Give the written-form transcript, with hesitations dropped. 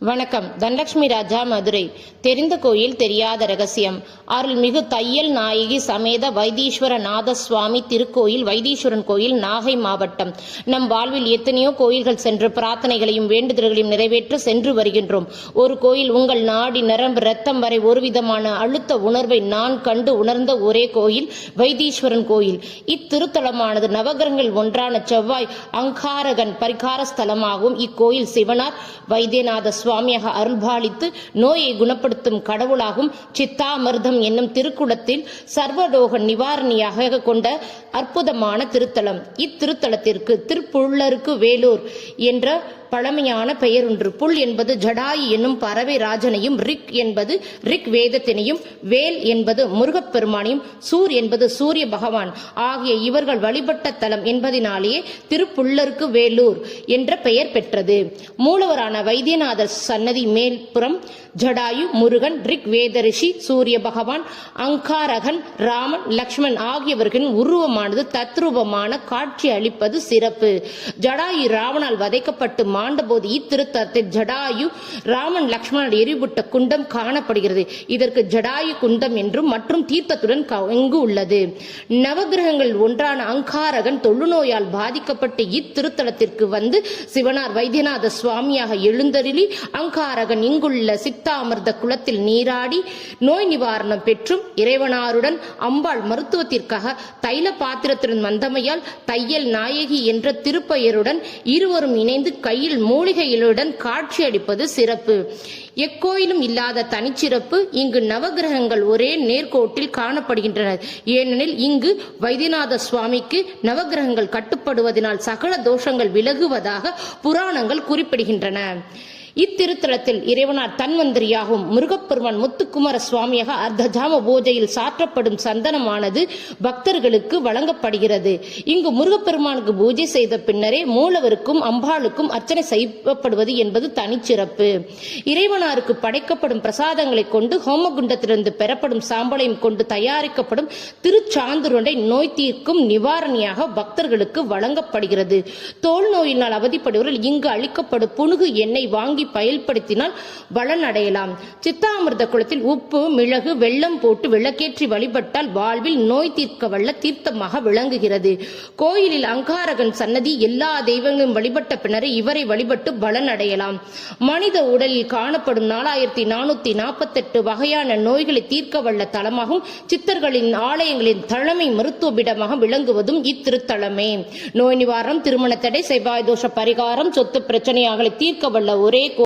வணக்கம். தனலட்சுமி ராஜா, மதுரை. தெரிந்த கோயில் தெரியாத ரகசியம். அருள்மிகு தையல் நாயகி சமேத வைத்தீஸ்வர நாத சுவாமி திருக்கோயில், வைத்தீஸ்வரன் கோயில், நாகை மாவட்டம். நம் வாழ்வில் எத்தனையோ கோயில்கள் சென்று பிரார்த்தனைகளையும் வேண்டுதல்களையும் நிறைவேற்ற சென்று வருகின்றோம். ஒரு கோயில் உங்கள் நாடி நரம்பு ரத்தம் வரை ஒருவிதமான அழுத்த உணர்வை நான் கண்டு உணர்ந்த ஒரே கோயில் வைத்தீஸ்வரன் கோயில். இத்திருத்தலமானது நவகிரகங்கள் ஒன்றான செவ்வாய் அங்காரகன் பரிகார ஸ்தலமாகவும் இக்கோயில் சிவனார் வைத்தியநாத சுவாமியாக அருள்பாலித்து நோயை குணப்படுத்தும் கடவுளாகும் சித்தாமிர்தம் என்னும் திருக்குளத்தில் சர்வரோக நிவாரணியாக கொண்ட அற்புதமான திருத்தலம். இத்திருத்தலத்திற்கு திருப்புள்ளருக்கு வேலூர் என்ற பழமையான பெயர் ஒன்று. புல் என்பது ஜடாயு என்னும் பறவை ராஜனையும், ரிக் என்பது ரிக் வேதத்தினையும், வேல் என்பது முருகப்பெருமானையும், சூர் என்பது சூரிய பகவான் ஆகிய இவர்கள் வழிபட்ட தலம் என்பதனாலேயே திருப்புள்ளருக்கு வேலூர் என்ற பெயர் பெற்றது. மூலவரான வைத்தியநாதர் சன்னதி மேல்புறம் ஜடாயு, முருகன், ரிக் வேத ரிஷி, சூரிய பகவான், அங்காரகன், ராமன், லக்ஷ்மண் ஆகியவர்களின் உருவமானது தத்ரூபமான காட்சி அளிப்பது சிறப்பு. ஜடாயு ராவணால் வதைக்கப்பட்டு மாண்டபோது இத்திருத்தலத்தில் ஜடாயு ராமன் லக்ஷ்மணன் எரிவிட்ட குண்டம் காணப்படுகிறது. இதற்கு ஜடாயு குண்டம் என்றும் மற்றும் தீர்த்தத்துடன் இங்கு உள்ளது. நவகிரகங்கள் ஒன்றான அங்காரகன் தொழுநோயால் பாதிக்கப்பட்டு இத்திருத்தலத்திற்கு வந்து சிவனார் வைத்தியநாத சுவாமியாக எழுந்தருளி அங்காரகன் இங்குள்ள சித்தாமிர்த குளத்தில் நீராடி நோய் நிவாரணம் பெற்றும் இறைவனாருடன் அம்பாள் மருத்துவத்திற்காக தைல பாத்திரத்துடன் வந்தமையால் தையல் நாயகி என்ற திருப்பெயருடன் இருவரும் இணைந்து கையில் மூலிகைகளுடன் காட்சியளிப்பது சிறப்பு. எக்கோயிலும் இல்லாத தனிச்சிறப்பு இங்கு நவகிரகங்கள் ஒரே நேர்கோட்டில் காணப்படுகின்றன. ஏனெனில் இங்கு வைத்தியநாத சுவாமிக்கு நவகிரகங்கள் கட்டுப்படுவதனால் சகல தோஷங்கள் விலகுவதாக புராணங்கள் குறிப்பிடுகின்றன. இத்திருத்தலத்தில் இறைவனார் தன்வந்திரியாகவும் முருகப்பெருமான் முத்துக்குமார சுவாமியாக அர்த்தஜாம பூஜையில் சாற்றப்படும் சந்தனமானது பக்தர்களுக்கு வழங்கப்படுகிறது. இங்கு முருகப்பெருமானுக்கு பூஜை செய்த பின்னரே மூலவருக்கும் அம்பாளுக்கும் அர்ச்சனை செய்யப்படுவது என்பது தனிச்சிறப்பு. இறைவனாருக்கு படைக்கப்படும் பிரசாதங்களை கொண்டு ஹோமகுண்டத்திலிருந்து பெறப்படும் சாம்பலையும் கொண்டு தயாரிக்கப்படும் திருச்சாந்துருண்டை நோய் தீர்க்கும் நிவாரணியாக பக்தர்களுக்கு வழங்கப்படுகிறது. தோல் நோயினால் அவதிப்படுவர்கள் இங்கு அளிக்கப்படும் புனுகு எண்ணெய் வாங்கி பயன்படுத்தினால் பலன் அடையலாம். சித்தாமிர்த குளத்தில் உப்பு, மிளகு, வெல்லம் போட்டு விளக்கேற்றி வழிபட்டால் வாழ்வில் நோய் தீர்க்க வல்ல தீர்த்தமாக விளங்குகிறது. கோயிலில் அங்காரகன் சன்னதி எல்லா தெய்வங்களும் வழிபட்ட பின்னரே இவரை வழிபட்டு பலன் அடையலாம். மனித உடலில் காணப்படும் 4448 வகையான நோய்களை தீர்க்க வல்ல தலமாகவும் சித்தர்களின் ஆலயங்களின் தலைமை மருத்துவபிடமாக விளங்குவதும் இத்திருத்தலமே. நோய் நிவாரணம், திருமண தடை, செவ்வாய் தோஷ பரிகாரம், சொத்து பிரச்சனைகளை தீர்க்க வல்ல ஒரே